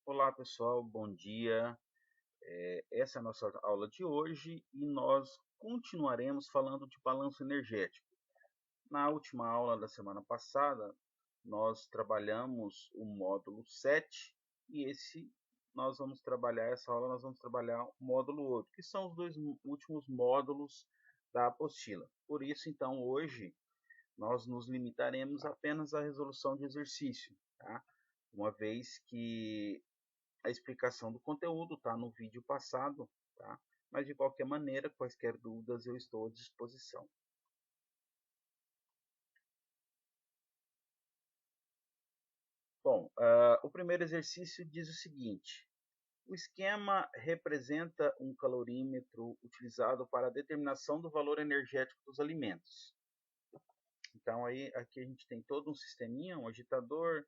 Olá pessoal, bom dia. Essa é a nossa aula de hoje e nós continuaremos falando de balanço energético. Na última aula da semana passada, nós trabalhamos o módulo 7 e essa aula nós vamos trabalhar o módulo 8, que são os dois últimos módulos da apostila. Por isso, então, hoje nós nos limitaremos apenas à resolução de exercício, tá? Uma vez que a explicação do conteúdo está no vídeo passado, tá? Mas de qualquer maneira, quaisquer dúvidas eu estou à disposição. Bom, o primeiro exercício diz o seguinte: o esquema representa um calorímetro utilizado para a determinação do valor energético dos alimentos. Então, aqui a gente tem todo um sisteminha, um agitador,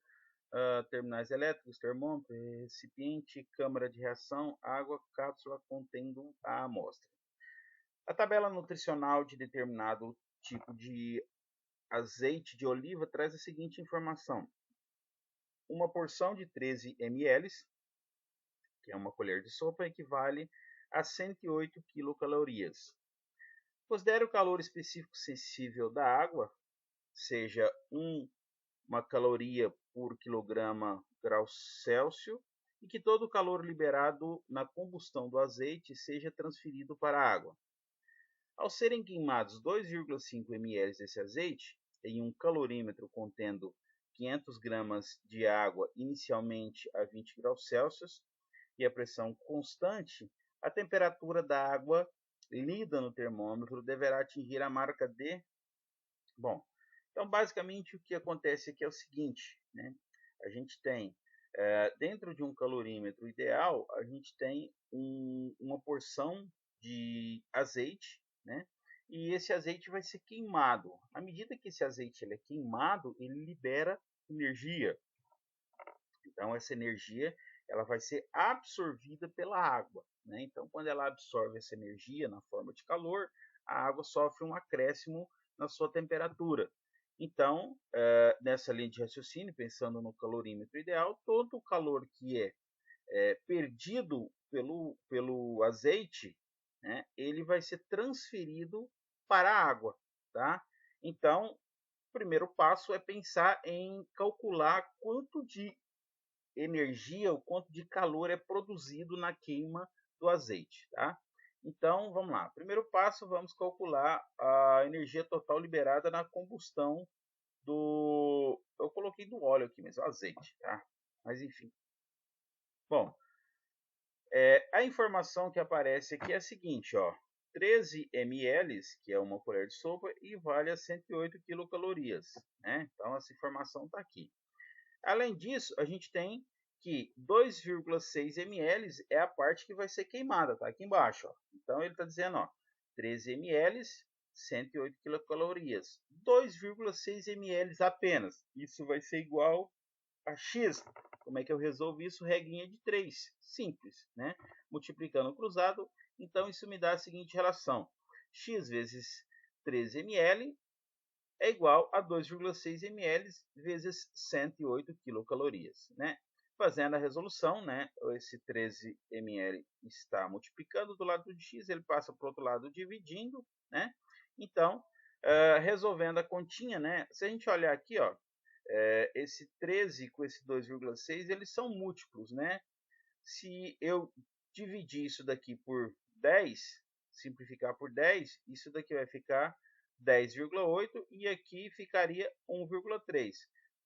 terminais elétricos, termômetro, recipiente, câmara de reação, água, cápsula contendo a amostra. A tabela nutricional de determinado tipo de azeite de oliva traz a seguinte informação: uma porção de 13 ml, que é uma colher de sopa, equivale a 108 quilocalorias. Considere o calor específico sensível da água, seja uma caloria por quilograma grau Celsius, e que todo o calor liberado na combustão do azeite seja transferido para a água. Ao serem queimados 2,5 ml desse azeite em um calorímetro contendo 500 gramas de água inicialmente a 20 graus Celsius e a pressão constante, a temperatura da água lida no termômetro deverá atingir a marca de... Bom, então basicamente o que acontece aqui é o seguinte, né? A gente tem, dentro de um calorímetro ideal, a gente tem uma porção de azeite, né? E esse azeite vai ser queimado. À medida que esse azeite é queimado, ele libera energia. Então essa energia ela vai ser absorvida pela água, né? Então quando ela absorve essa energia na forma de calor, a água sofre um acréscimo na sua temperatura. Então, nessa linha de raciocínio, pensando no calorímetro ideal, todo o calor que é perdido pelo azeite, né, ele vai ser transferido para a água, tá? Então, o primeiro passo é pensar em calcular quanto de energia, o quanto de calor é produzido na queima do azeite, tá? Então, vamos lá. Primeiro passo, vamos calcular a energia total liberada na combustão do... Eu coloquei do óleo aqui mesmo, azeite, tá? Mas enfim. Bom, a informação que aparece aqui é a seguinte, ó. 13 ml, que é uma colher de sopa, equivale a 108 quilocalorias, né? Então, essa informação está aqui. Além disso, a gente tem que 2,6 ml é a parte que vai ser queimada, tá aqui embaixo, ó. Então, ele está dizendo, ó, 13 ml, 108 quilocalorias. 2,6 ml apenas. Isso vai ser igual a X. Como é que eu resolvo isso? Regrinha de 3. Simples, né? Multiplicando o cruzado, então isso me dá a seguinte relação: X vezes 13 ml é igual a 2,6 ml vezes 108 quilocalorias, né? Fazendo a resolução, né? Esse 13 ml está multiplicando do lado de x, ele passa para o outro lado dividindo, né? Então, resolvendo a continha, né? Se a gente olhar aqui, ó, esse 13 com esse 2,6, eles são múltiplos, né? Se eu dividir isso daqui por 10, simplificar por 10, isso daqui vai ficar 10,8 e aqui ficaria 1,3.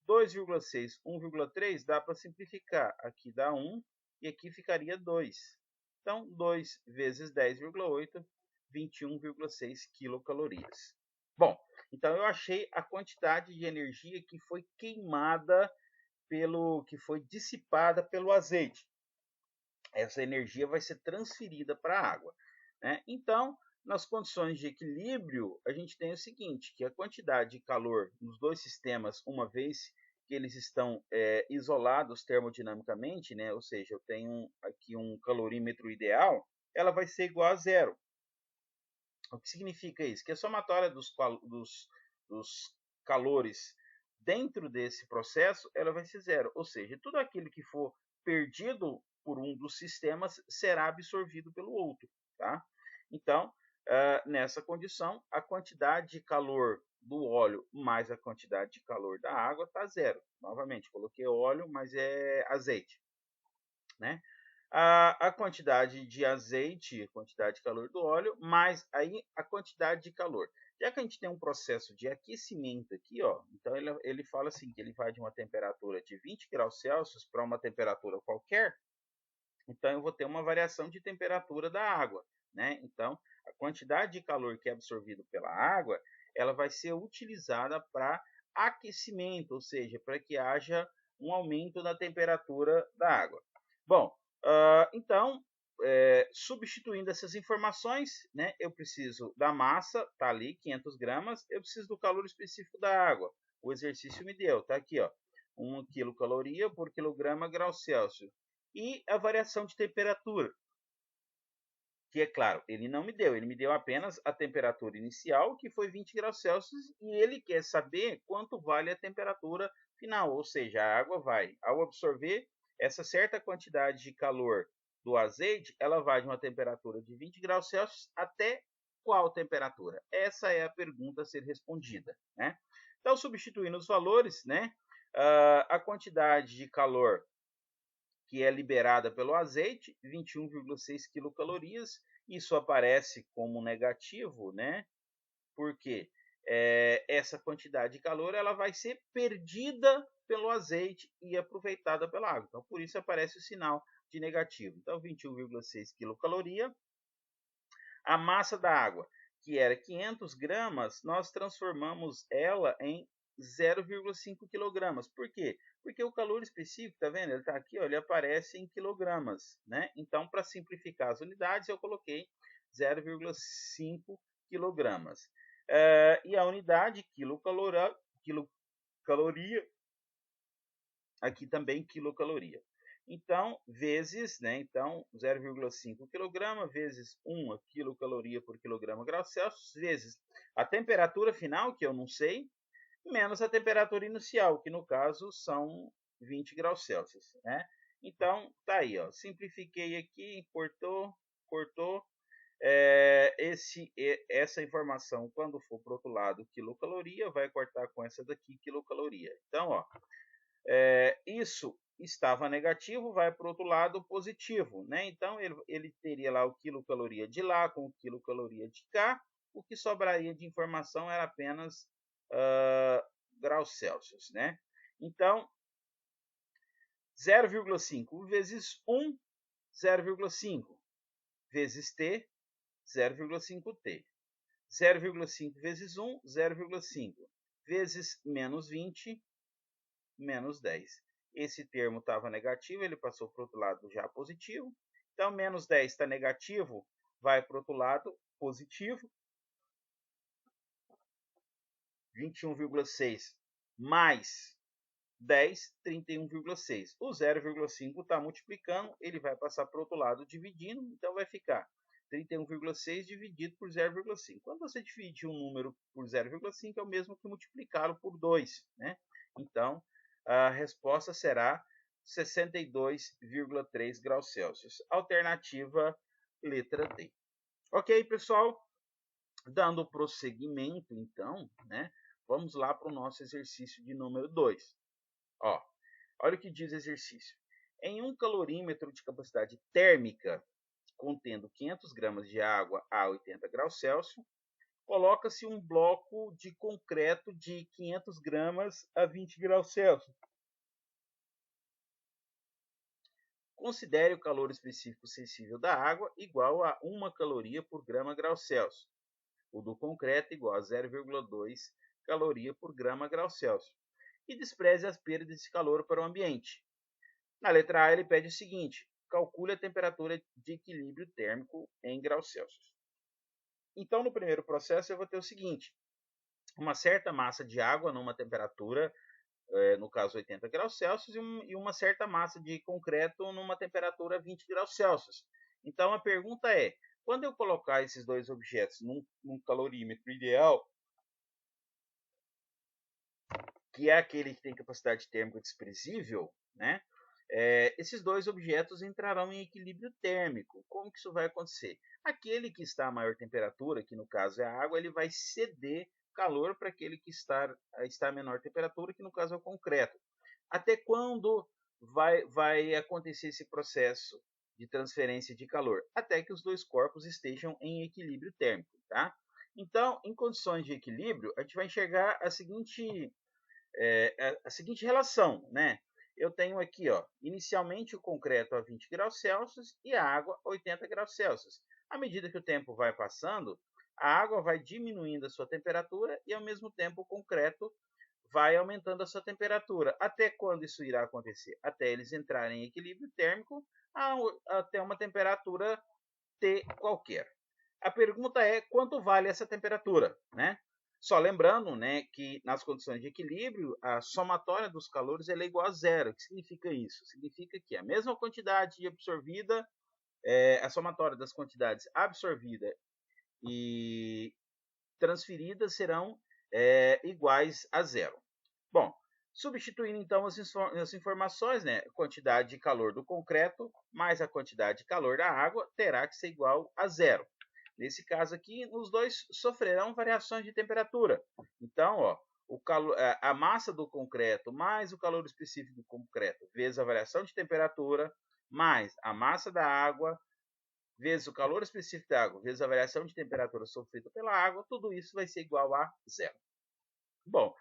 2,6, 1,3 dá para simplificar. Aqui dá 1 e aqui ficaria 2. Então, 2 vezes 10,8, 21,6 quilocalorias. Bom, então eu achei a quantidade de energia que foi queimada que foi dissipada pelo azeite. Essa energia vai ser transferida para a água, né? Então, nas condições de equilíbrio, a gente tem o seguinte, que a quantidade de calor nos dois sistemas, uma vez que eles estão isolados termodinamicamente, né? Ou seja, eu tenho aqui um calorímetro ideal, ela vai ser igual a zero. O que significa isso? Que a somatória dos calores dentro desse processo, ela vai ser zero. Ou seja, tudo aquilo que for perdido por um dos sistemas será absorvido pelo outro. Tá? Então, nessa condição, a quantidade de calor do óleo mais a quantidade de calor da água está zero. Novamente, coloquei óleo, mas é azeite. Né? A quantidade de azeite, a quantidade de calor do óleo, mais aí a quantidade de calor. Já que a gente tem um processo de aquecimento aqui, ó, então ele fala assim, que ele vai de uma temperatura de 20 graus Celsius para uma temperatura qualquer, então eu vou ter uma variação de temperatura da água. Né? Então, a quantidade de calor que é absorvido pela água, ela vai ser utilizada para aquecimento, ou seja, para que haja um aumento da temperatura da água. Bom, então, substituindo essas informações, né, eu preciso da massa, tá ali, 500 gramas, eu preciso do calor específico da água. O exercício me deu, tá aqui, ó, 1 quilocaloria por quilograma grau Celsius. E a variação de temperatura, que é claro, ele não me deu, ele me deu apenas a temperatura inicial, que foi 20 graus Celsius, e ele quer saber quanto vale a temperatura final, ou seja, a água vai, ao absorver essa certa quantidade de calor do azeite, ela vai de uma temperatura de 20 graus Celsius até qual temperatura? Essa é a pergunta a ser respondida. Né? Então, substituindo os valores, né, a quantidade de calor que é liberada pelo azeite, 21,6 quilocalorias. Isso aparece como negativo, né? Porque essa quantidade de calor ela vai ser perdida pelo azeite e aproveitada pela água. Então, por isso aparece o sinal de negativo. Então, 21,6 quilocaloria. A massa da água, que era 500 gramas, nós transformamos ela em 0,5 quilogramas. Por quê? Porque o calor específico, tá vendo? Ele está aqui, ó, ele aparece em quilogramas, né? Então, para simplificar as unidades, eu coloquei 0,5 quilogramas. E a unidade quilocaloria, aqui também quilocaloria. Então, vezes, né? Então, 0,5 kg vezes 1 quilocaloria por quilograma grau Celsius, vezes a temperatura final, que eu não sei, menos a temperatura inicial, que no caso são 20 graus Celsius, né? Então, tá aí, ó. Simplifiquei aqui, cortou. Essa informação, quando for para o outro lado, quilocaloria, vai cortar com essa daqui, quilocaloria. Então, ó, isso estava negativo, vai para o outro lado positivo, né? Então ele teria lá o quilocaloria de lá com o quilocaloria de cá, o que sobraria de informação era apenas graus Celsius, né? Então 0,5 vezes 1, 0,5 vezes T, 0,5T. 0,5 vezes 1, 0,5 vezes menos 20, menos 10. Esse termo estava negativo, ele passou para o outro lado já positivo. Então, menos 10 está negativo, vai para o outro lado positivo. 21,6 mais 10, 31,6. O 0,5 está multiplicando, ele vai passar para o outro lado dividindo, então vai ficar 31,6 dividido por 0,5. Quando você dividir um número por 0,5, é o mesmo que multiplicá-lo por 2. Né? Então, a resposta será 62,3 graus Celsius. Alternativa, letra D. Ok, pessoal? Dando prosseguimento, então, né? Vamos lá para o nosso exercício de número 2. Ó, olha o que diz o exercício. Em um calorímetro de capacidade térmica, contendo 500 gramas de água a 80 graus Celsius, coloca-se um bloco de concreto de 500 gramas a 20 graus Celsius. Considere o calor específico sensível da água igual a 1 caloria por grama grau Celsius. O do concreto igual a 0,2 caloria por grama grau Celsius. E despreze as perdas de calor para o ambiente. Na letra A, ele pede o seguinte: calcule a temperatura de equilíbrio térmico em graus Celsius. Então, no primeiro processo, eu vou ter o seguinte: uma certa massa de água numa temperatura, no caso 80 graus Celsius, e uma certa massa de concreto numa temperatura 20 graus Celsius. Então, a pergunta é: quando eu colocar esses dois objetos num calorímetro ideal, que é aquele que tem capacidade térmica desprezível, né? Esses dois objetos entrarão em equilíbrio térmico. Como que isso vai acontecer? Aquele que está a maior temperatura, que no caso é a água, ele vai ceder calor para aquele que está a menor temperatura, que no caso é o concreto. Até quando vai acontecer esse processo de transferência de calor? Até que os dois corpos estejam em equilíbrio térmico, tá? Então, em condições de equilíbrio, a gente vai enxergar a seguinte relação, né? Eu tenho aqui, ó, inicialmente o concreto a 20 graus Celsius e a água a 80 graus Celsius. À medida que o tempo vai passando, a água vai diminuindo a sua temperatura e, ao mesmo tempo, o concreto vai aumentando a sua temperatura. Até quando isso irá acontecer? Até eles entrarem em equilíbrio térmico até uma temperatura T qualquer. A pergunta é quanto vale essa temperatura, né? Só lembrando, né, que nas condições de equilíbrio, a somatória dos calores é igual a zero. O que significa isso? Significa que a mesma quantidade absorvida, a somatória das quantidades absorvida e transferidas serão iguais a zero. Bom, substituindo então as informações, né, a quantidade de calor do concreto mais a quantidade de calor da água terá que ser igual a zero. Nesse caso aqui, os dois sofrerão variações de temperatura. Então, ó, a massa do concreto mais o calor específico do concreto vezes a variação de temperatura mais a massa da água vezes o calor específico da água vezes a variação de temperatura sofrida pela água, tudo isso vai ser igual a zero. Bom,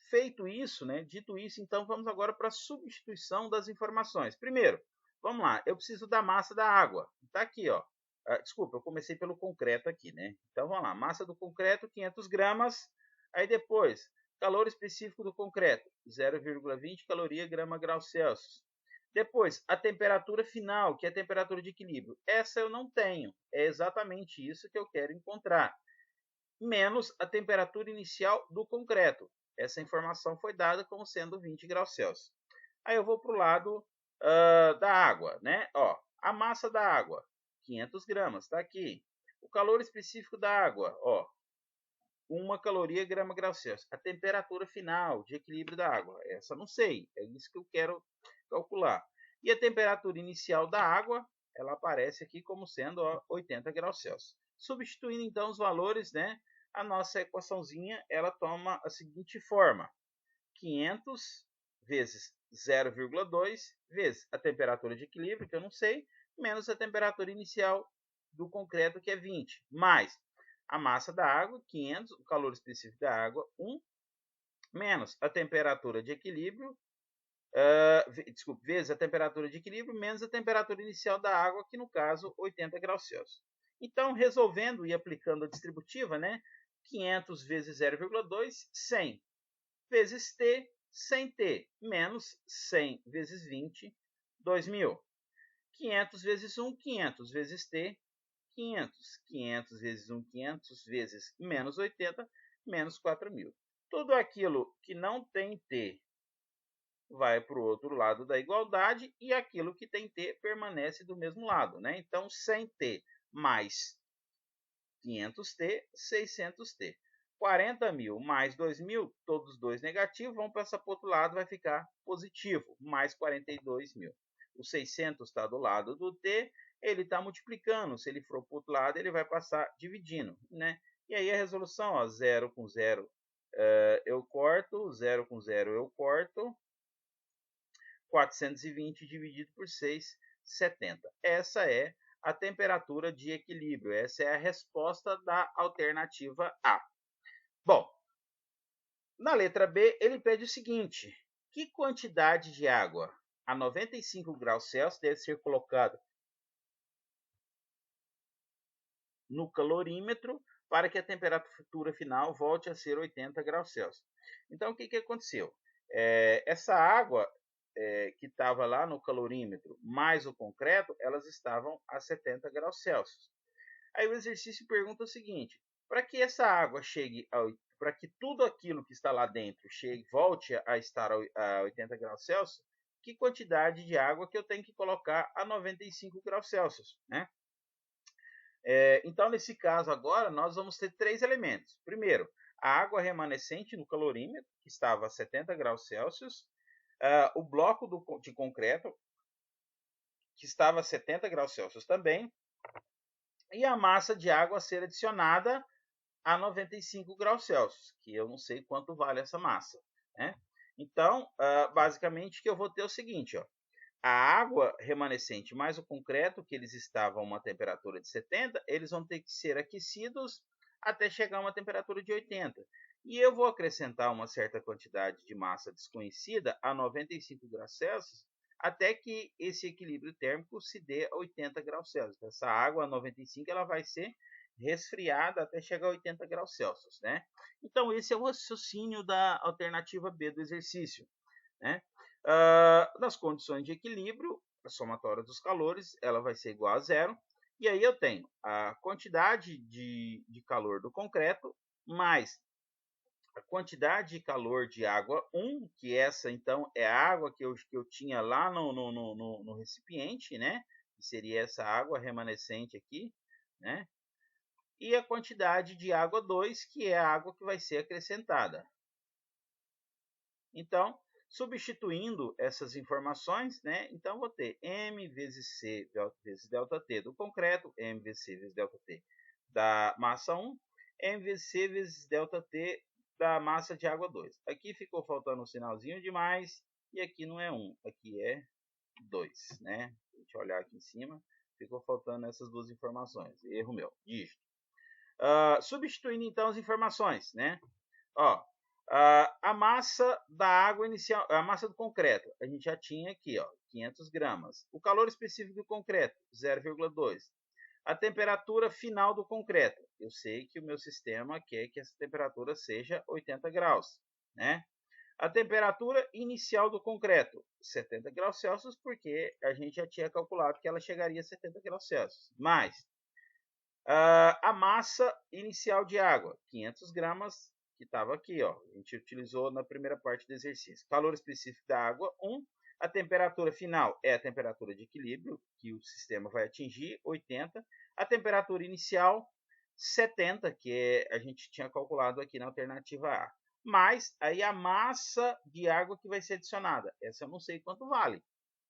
feito isso, né, dito isso, então vamos agora para a substituição das informações. Primeiro, vamos lá, eu preciso da massa da água. Está aqui, ó. Desculpa, eu comecei pelo concreto aqui, né? Então vamos lá, massa do concreto 500 gramas. Aí depois, calor específico do concreto 0,20 caloria grama grau Celsius. Depois, a temperatura final, que é a temperatura de equilíbrio. Essa eu não tenho. É exatamente isso que eu quero encontrar. Menos a temperatura inicial do concreto. Essa informação foi dada como sendo 20 graus Celsius. Aí eu vou para o lado da água, né? Ó, a massa da água, 500 gramas, está aqui. O calor específico da água, ó, 1 caloria grama grau Celsius. A temperatura final de equilíbrio da água, essa não sei, é isso que eu quero calcular. E a temperatura inicial da água, ela aparece aqui como sendo, ó, 80 graus Celsius. Substituindo então os valores, né? A nossa equaçãozinha, ela toma a seguinte forma: 500 vezes 0,2 vezes a temperatura de equilíbrio, que eu não sei, menos a temperatura inicial do concreto, que é 20, mais a massa da água, 500, o calor específico da água, 1, menos a temperatura de equilíbrio, vezes a temperatura de equilíbrio, menos a temperatura inicial da água, que no caso, 80 graus Celsius. Então, resolvendo e aplicando a distributiva, né, 500 vezes 0,2, 100, vezes T, 100T, menos 100 vezes 20, 2.000. 500 vezes 1, 500 vezes T, 500. 500 vezes 1, 500 vezes menos 80, menos 4.000. Tudo aquilo que não tem T vai para o outro lado da igualdade e aquilo que tem T permanece do mesmo lado, né? Então, 100T mais 500T, 600T. 40.000 mais 2.000, todos dois negativos, vão passar para o outro lado, vai ficar positivo, mais 42.000. O 600 está do lado do T, ele está multiplicando, se ele for para o outro lado, ele vai passar dividindo, né? E aí a resolução, ó, 0 com 0 eu corto, 0 com 0 eu corto, 420 dividido por 6, 70. Essa é a temperatura de equilíbrio, essa é a resposta da alternativa A. Bom, na letra B, ele pede o seguinte: que quantidade de água a 95 graus Celsius deve ser colocada no calorímetro para que a temperatura final volte a ser 80 graus Celsius? Então, o que aconteceu? Essa água que estava lá no calorímetro mais o concreto, elas estavam a 70 graus Celsius. Aí o exercício pergunta o seguinte: para que essa água chegue para que tudo aquilo que está lá dentro volte a estar a 80 graus Celsius, que quantidade de água que eu tenho que colocar a 95 graus Celsius, né? Então, nesse caso agora, nós vamos ter três elementos. Primeiro, a água remanescente no calorímetro, que estava a 70 graus Celsius, o bloco de concreto, que estava a 70 graus Celsius também, e a massa de água a ser adicionada a 95 graus Celsius, que eu não sei quanto vale essa massa, né? Então, basicamente, o que eu vou ter é o seguinte, ó, a água remanescente mais o concreto, que eles estavam a uma temperatura de 70, eles vão ter que ser aquecidos até chegar a uma temperatura de 80. E eu vou acrescentar uma certa quantidade de massa desconhecida a 95 graus Celsius, até que esse equilíbrio térmico se dê a 80 graus Celsius. Essa água a 95 ela vai ser resfriada até chegar a 80 graus Celsius, né? Então esse é o raciocínio da alternativa B do exercício, né? Nas condições de equilíbrio, a somatória dos calores ela vai ser igual a zero. E aí eu tenho a quantidade de calor do concreto mais a quantidade de calor de água 1, que essa então é a água que eu tinha lá no recipiente, né? Que seria essa água remanescente aqui, né? E a quantidade de água 2, que é a água que vai ser acrescentada. Então, substituindo essas informações, né? Então, vou ter M vezes C vezes ΔT do concreto, M vezes C vezes ΔT da massa 1, M vezes C vezes ΔT da massa de água 2. Aqui ficou faltando um sinalzinho de mais, e aqui não é 1, aqui é 2, né? Deixa eu olhar aqui em cima, ficou faltando essas duas informações. Erro meu, dígito. Substituindo então as informações, né? Ó, a massa da água inicial, a massa do concreto, a gente já tinha aqui, ó, 500 gramas. O calor específico do concreto, 0,2. A temperatura final do concreto, eu sei que o meu sistema quer que essa temperatura seja 80 graus, né? A temperatura inicial do concreto, 70 graus Celsius, porque a gente já tinha calculado que ela chegaria a 70 graus Celsius. Mais a massa inicial de água, 500 gramas, que estava aqui, ó. A gente utilizou na primeira parte do exercício. Calor específico da água, 1. A temperatura final é a temperatura de equilíbrio, que o sistema vai atingir, 80. A temperatura inicial, 70, que a gente tinha calculado aqui na alternativa A. Mais aí a massa de água que vai ser adicionada. Essa eu não sei quanto vale.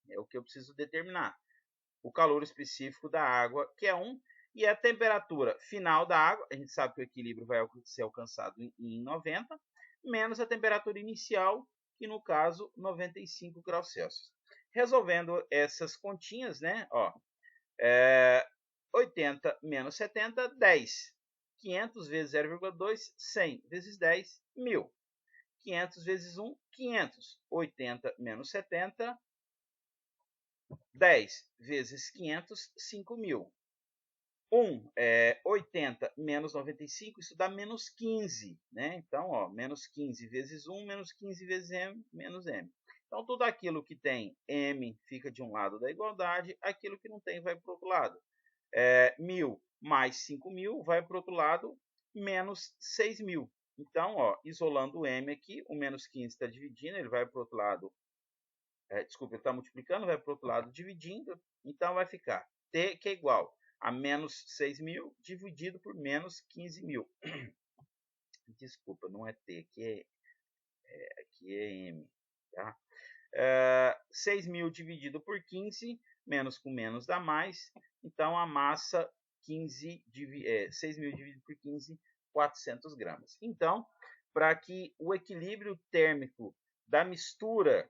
É o que eu preciso determinar. O calor específico da água, que é 1. E a temperatura final da água, a gente sabe que o equilíbrio vai ser alcançado em 90, menos a temperatura inicial, que no caso 95 graus Celsius. Resolvendo essas continhas, né? Ó, 80 menos 70, 10. 500 vezes 0,2, 100 vezes 10, 1000. 500 vezes 1, 500. 80 menos 70, 10 vezes 500, 5.000. 80 menos 95, isso dá menos 15, né? Então, ó, menos 15 vezes 1, menos 15 vezes M, menos M. Então, tudo aquilo que tem M fica de um lado da igualdade, aquilo que não tem vai para o outro lado. 1.000 mais 5.000 vai para o outro lado, menos 6.000. Então, ó, isolando o M aqui, o menos 15 está dividindo, ele vai para o outro lado. Desculpa, ele está multiplicando, vai para o outro lado dividindo, então vai ficar T, que é igual a menos 6.000 dividido por menos 15.000. Desculpa, não é T, aqui é M. Tá? 6.000 dividido por 15, menos com menos dá mais. Então, a massa 6.000 dividido por 15, 400 gramas. Então, para que o equilíbrio térmico da mistura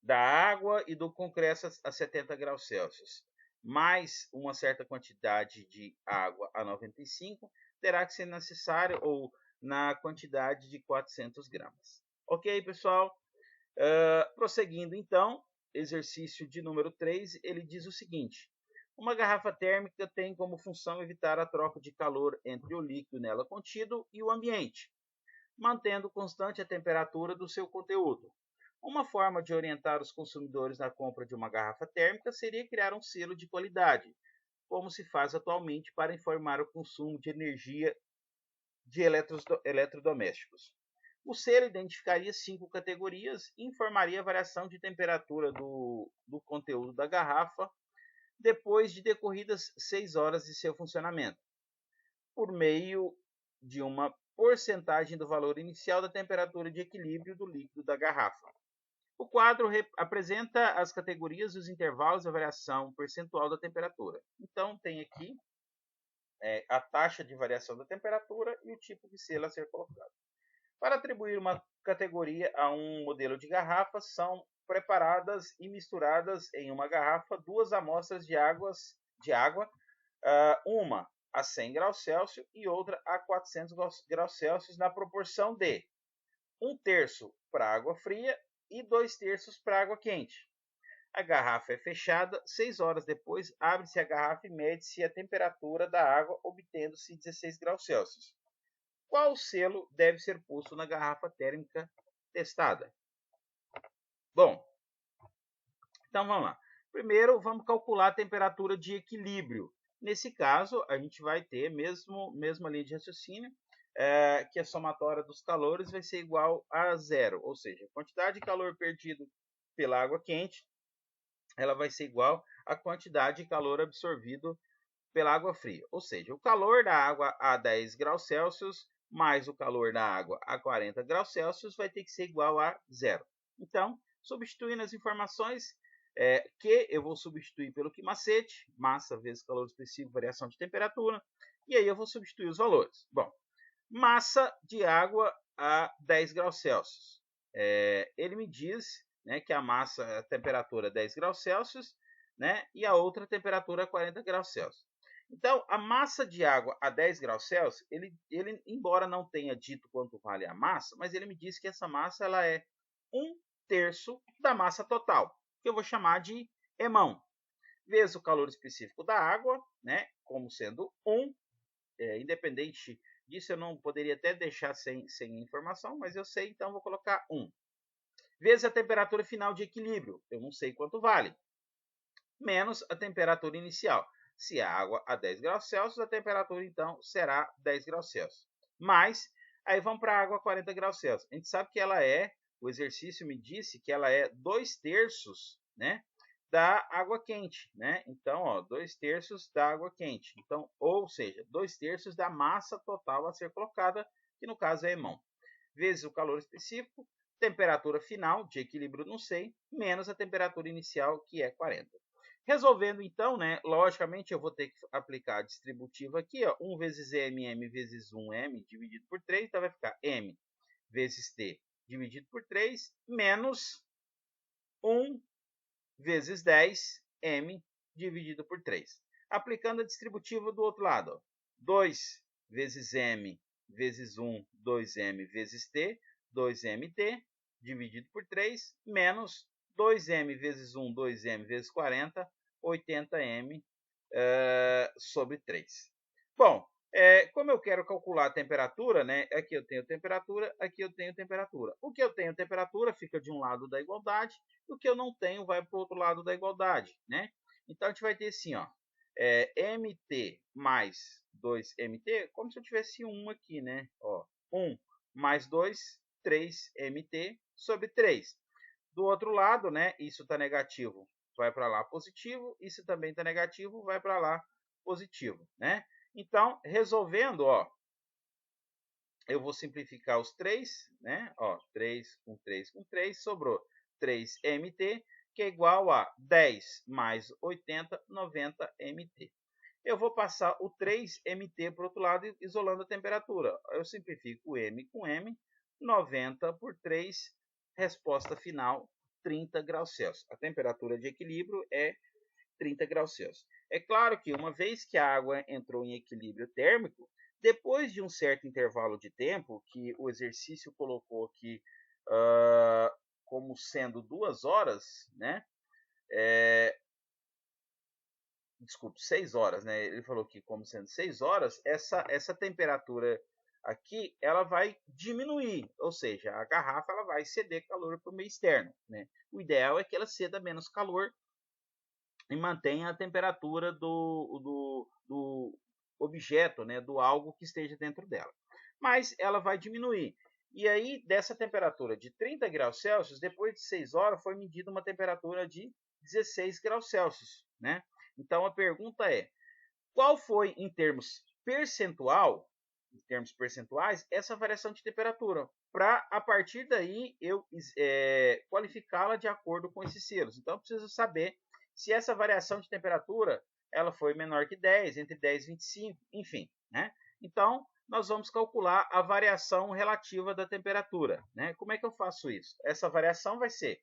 da água e do concreto a 70 graus Celsius, mais uma certa quantidade de água a 95, terá que ser necessário ou na quantidade de 400 gramas. Ok, pessoal? Prosseguindo, então, exercício de número 3, ele diz o seguinte. Uma garrafa térmica tem como função evitar a troca de calor entre o líquido nela contido e o ambiente, mantendo constante a temperatura do seu conteúdo. Uma forma de orientar os consumidores na compra de uma garrafa térmica seria criar um selo de qualidade, como se faz atualmente para informar o consumo de energia de eletrodomésticos. O selo identificaria 5 categorias e informaria a variação de temperatura do conteúdo da garrafa depois de decorridas 6 horas de seu funcionamento, por meio de uma porcentagem do valor inicial da temperatura de equilíbrio do líquido da garrafa. O quadro apresenta as categorias e os intervalos de variação percentual da temperatura. Então, tem aqui a taxa de variação da temperatura e o tipo de selo a ser colocado. Para atribuir uma categoria a um modelo de garrafa, são preparadas e misturadas em uma garrafa 2 amostras de água, uma a 100 graus Celsius e outra a 400 graus Celsius, na proporção de 1/3 para água fria e 2/3 para água quente. A garrafa é fechada, 6 horas depois abre-se a garrafa e mede-se a temperatura da água, obtendo-se 16 graus Celsius. Qual selo deve ser posto na garrafa térmica testada? Bom, então vamos lá. Primeiro, vamos calcular a temperatura de equilíbrio. Nesse caso, a gente vai ter mesma linha de raciocínio, que a somatória dos calores vai ser igual a 0, ou seja, a quantidade de calor perdido pela água quente, ela vai ser igual à quantidade de calor absorvido pela água fria. Ou seja, o calor da água a 10 graus Celsius mais o calor da água a 40 graus Celsius vai ter que ser igual a 0. Então, substituindo as informações, Q eu vou substituir pelo Q macete, massa vezes calor específico, variação de temperatura, e aí eu vou substituir os valores. Bom, massa de água a 10 graus Celsius. Ele me diz, né, que a massa, a temperatura é 10 graus Celsius, né, e a outra temperatura é 40 graus Celsius. Então, a massa de água a 10 graus Celsius, ele embora não tenha dito quanto vale a massa, mas ele me disse que essa massa ela é 1/3 da massa total, que eu vou chamar de emão, vezes o calor específico da água, né, como sendo 1, independente disso, eu não poderia até deixar sem informação, mas eu sei, então vou colocar 1. Vezes a temperatura final de equilíbrio, eu não sei quanto vale, menos a temperatura inicial. Se a água a 10 graus Celsius, a temperatura então será 10 graus Celsius. Mas, aí vamos para a água a 40 graus Celsius. A gente sabe que ela o exercício me disse que ela é 2/3, né, da água quente, né? Então, 2/3 da água quente. Então, ou seja, 2/3 da massa total a ser colocada, que no caso é emão, vezes o calor específico, temperatura final de equilíbrio não sei, menos a temperatura inicial, que é 40. Resolvendo então, né, logicamente eu vou ter que aplicar a distributiva aqui, 1 vezes m vezes 1m dividido por 3, então vai ficar m vezes t dividido por 3, menos 1 vezes 10, m dividido por 3. Aplicando a distributiva do outro lado, 2 vezes m vezes 1, 2m vezes t, 2mt, dividido por 3, menos 2m vezes 1, 2m vezes 40, 80m sobre 3. Bom, como eu quero calcular a temperatura, né? Aqui eu tenho temperatura, aqui eu tenho temperatura. O que eu tenho temperatura fica de um lado da igualdade, o que eu não tenho vai para o outro lado da igualdade, né? Então a gente vai ter assim, mt mais 2mt, como se eu tivesse 1 aqui, né? 1 mais 2, 3mt sobre 3. Do outro lado, né? Isso está negativo, vai para lá positivo. Isso também está negativo, vai para lá positivo, né? Então, resolvendo, eu vou simplificar os 3, né? 3 com 3 com 3, sobrou 3mt, que é igual a 10 mais 80, 90mt. Eu vou passar o 3mt para o outro lado, isolando a temperatura. Eu simplifico m com m, 90 por 3, resposta final, 30 graus Celsius. A temperatura de equilíbrio é 30 graus Celsius. É claro que uma vez que a água entrou em equilíbrio térmico, depois de um certo intervalo de tempo, que o exercício colocou aqui como sendo 2 horas, né? 6 horas, né? Ele falou que como sendo 6 horas, essa temperatura aqui, ela vai diminuir, ou seja, a garrafa ela vai ceder calor para o meio externo, né? O ideal é que ela ceda menos calor e mantenha a temperatura do objeto, né, do algo que esteja dentro dela. Mas ela vai diminuir. E aí, dessa temperatura de 30 graus Celsius, depois de 6 horas, foi medida uma temperatura de 16 graus Celsius, né? Então, a pergunta é, qual foi, em termos percentual, em termos percentuais, essa variação de temperatura, para a partir daí eu qualificá-la de acordo com esses selos. Então eu preciso saber se essa variação de temperatura ela foi menor que 10, entre 10 e 25, enfim, né? Então nós vamos calcular a variação relativa da temperatura, né? Como é que eu faço isso? Essa variação vai ser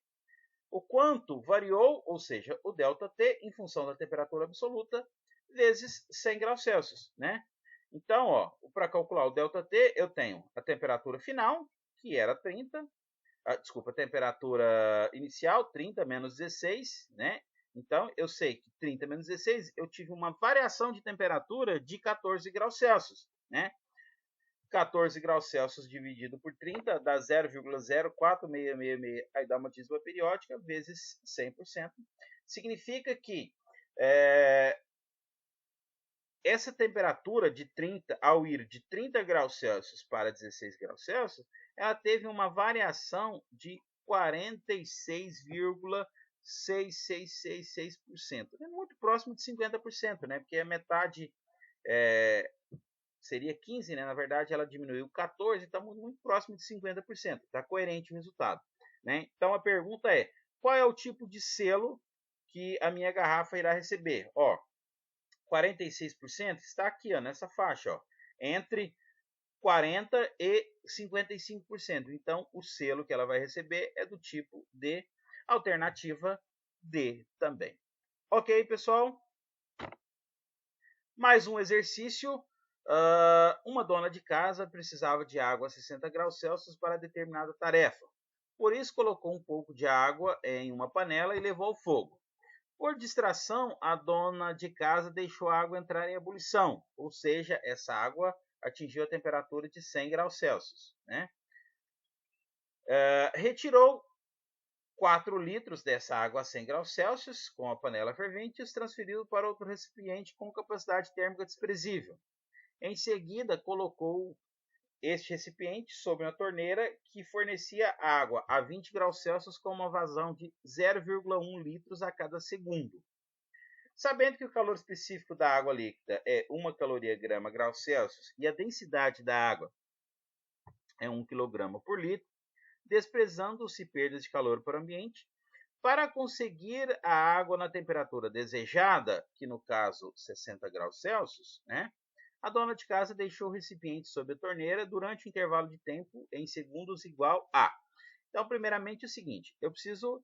o quanto variou, ou seja, o ΔT em função da temperatura absoluta vezes 100 graus Celsius, né? Então, para calcular o ΔT, eu tenho a temperatura final, que era 30, a temperatura inicial, 30 menos 16, né? Então, eu sei que 30 menos 16, eu tive uma variação de temperatura de 14 graus Celsius, né? 14 graus Celsius dividido por 30 dá 0,04666, aí dá uma dízima periódica, vezes 100%. Significa que essa temperatura de 30, ao ir de 30 graus Celsius para 16 graus Celsius, ela teve uma variação de 46,6666%. É muito próximo de 50%, né? Porque a metade seria 15, né? Na verdade, ela diminuiu 14, estamos muito próximo de 50%. Está coerente o resultado, né? Então, a pergunta é, qual é o tipo de selo que a minha garrafa irá receber? 46% está aqui, nessa faixa, entre 40% e 55%. Então, o selo que ela vai receber é do tipo D, alternativa D também. Ok, pessoal? Mais um exercício. Uma dona de casa precisava de água a 60 graus Celsius para determinada tarefa. Por isso, colocou um pouco de água em uma panela e levou ao fogo. Por distração, a dona de casa deixou a água entrar em ebulição, ou seja, essa água atingiu a temperatura de 100 graus Celsius, né? Retirou 4 litros dessa água a 100 graus Celsius com a panela fervente e os transferiu para outro recipiente com capacidade térmica desprezível. Em seguida, colocou este recipiente sobre uma torneira que fornecia água a 20 graus Celsius com uma vazão de 0,1 litros a cada segundo. Sabendo que o calor específico da água líquida é 1 caloria grama grau Celsius e a densidade da água é 1 kg por litro, desprezando-se perdas de calor para o ambiente, para conseguir a água na temperatura desejada, que no caso 60 graus Celsius, né? A dona de casa deixou o recipiente sob a torneira durante o intervalo de tempo em segundos igual a. Então, primeiramente, é o seguinte: eu preciso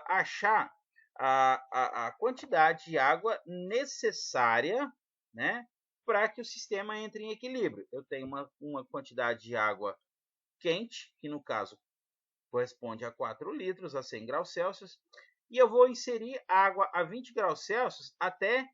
achar a quantidade de água necessária, né, para que o sistema entre em equilíbrio. Eu tenho uma quantidade de água quente, que no caso corresponde a 4 litros a 100 graus Celsius, e eu vou inserir água a 20 graus Celsius até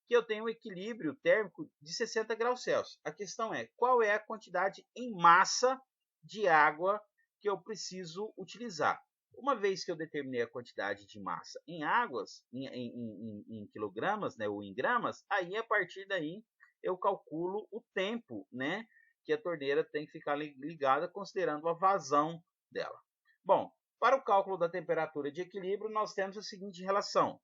que eu tenha um equilíbrio térmico de 60 graus Celsius. A questão é, qual é a quantidade em massa de água que eu preciso utilizar? Uma vez que eu determinei a quantidade de massa em águas, em quilogramas, né, ou em gramas, aí a partir daí eu calculo o tempo, né, que a torneira tem que ficar ligada considerando a vazão dela. Bom, para o cálculo da temperatura de equilíbrio, nós temos a seguinte relação.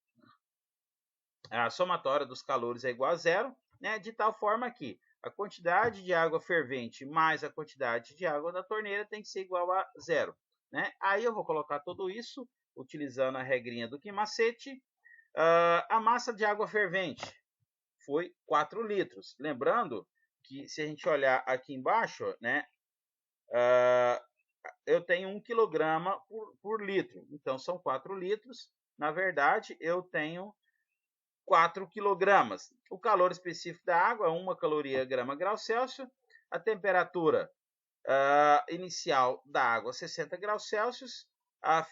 A somatória dos calores é igual a zero, né, de tal forma que a quantidade de água fervente mais a quantidade de água da torneira tem que ser igual a zero, né? Aí eu vou colocar tudo isso utilizando a regrinha do Quimacete. A massa de água fervente foi 4 litros. Lembrando que se a gente olhar aqui embaixo, né, eu tenho 1 kg por litro. Então, são 4 litros. Na verdade, eu tenho 4 kg. O calor específico da água é 1 caloria grama grau Celsius. A temperatura inicial da água 60 graus Celsius. A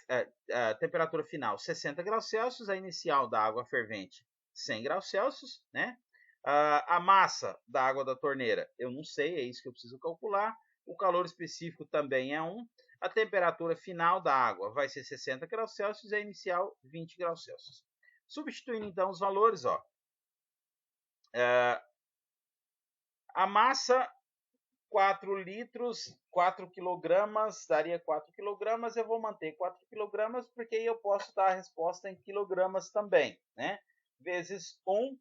temperatura final 60 graus Celsius. A inicial da água fervente 100 graus Celsius, né? A massa da água da torneira eu não sei, é isso que eu preciso calcular. O calor específico também é 1. A temperatura final da água vai ser 60 graus Celsius e a inicial 20 graus Celsius. Substituindo então os valores, a massa 4 litros, 4 quilogramas, daria 4 quilogramas, eu vou manter 4 quilogramas, porque aí eu posso dar a resposta em quilogramas também, né? Vezes 1,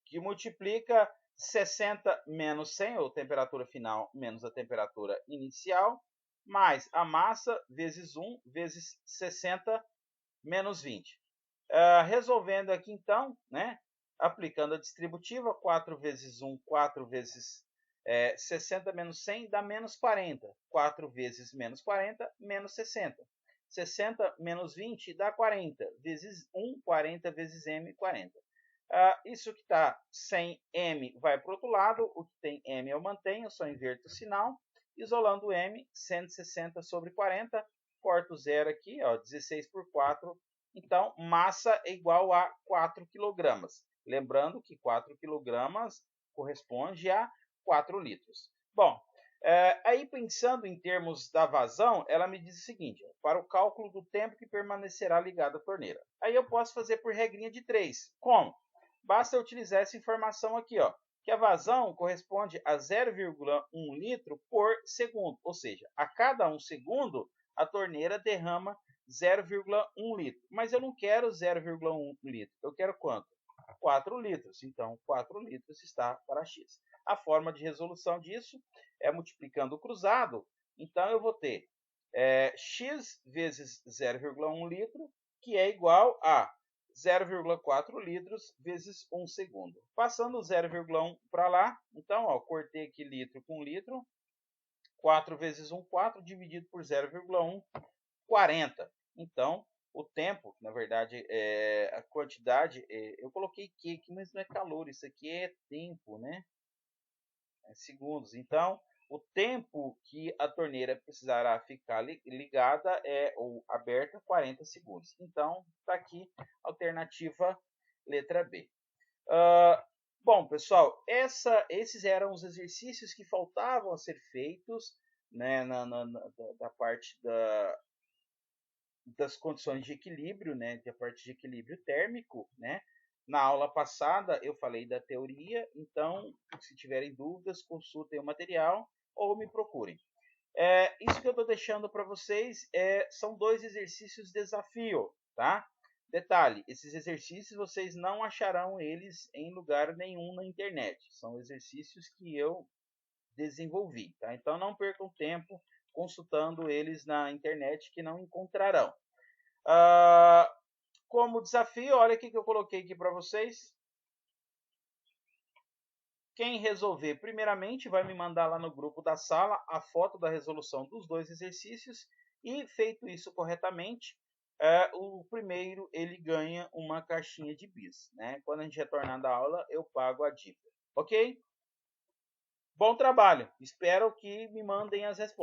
que multiplica 60 menos 100, ou temperatura final menos a temperatura inicial, mais a massa vezes 1 vezes 60 menos 20. Resolvendo aqui então, né, aplicando a distributiva, 4 vezes 1, 4 vezes 60 menos 100 dá menos 40. 4 vezes menos 40, menos 60. 60 menos 20 dá 40. Vezes 1, 40 vezes m, 40. Isso que está sem m vai para o outro lado. O que tem m eu mantenho, só inverto o sinal. Isolando m, 160 sobre 40. Corto zero aqui, ó, 16 por 4. Então, massa é igual a 4 kg. Lembrando que 4 kg corresponde a 4 litros. Bom, aí pensando em termos da vazão, ela me diz o seguinte: para o cálculo do tempo que permanecerá ligada a torneira. Aí eu posso fazer por regrinha de 3. Como? Basta utilizar essa informação aqui, ó, que a vazão corresponde a 0,1 litro por segundo. Ou seja, a cada 1 segundo, a torneira derrama 0,1 litro. Mas eu não quero 0,1 litro. Eu quero quanto? 4 litros. Então, 4 litros está para X. A forma de resolução disso é multiplicando o cruzado. Então, eu vou ter X vezes 0,1 litro, que é igual a 0,4 litros vezes 1 segundo. Passando o 0,1 para lá, então, ó, cortei aqui litro com litro. 4 vezes 1, 4, dividido por 0,1, 40. Então, o tempo, na verdade, a quantidade, eu coloquei Q aqui, mas não é calor, isso aqui é tempo, né? É segundos. Então, o tempo que a torneira precisará ficar ligada ou aberta, 40 segundos. Então, está aqui a alternativa letra B. Bom, pessoal, esses eram os exercícios que faltavam a ser feitos, né, da parte das condições de equilíbrio, né, da parte de equilíbrio térmico, né. Na aula passada eu falei da teoria, então, se tiverem dúvidas, consultem o material ou me procurem. Isso que eu estou deixando para vocês são 2 exercícios desafio, tá? Detalhe, esses exercícios vocês não acharão eles em lugar nenhum na internet. São exercícios que eu desenvolvi, tá? Então não percam tempo consultando eles na internet, que não encontrarão. Como desafio, olha o que eu coloquei aqui para vocês. Quem resolver primeiramente vai me mandar lá no grupo da sala a foto da resolução dos 2 exercícios, e feito isso corretamente, o primeiro ele ganha uma caixinha de bis, né? Quando a gente retornar da aula, eu pago a dívida. Ok? Bom trabalho. Espero que me mandem as respostas.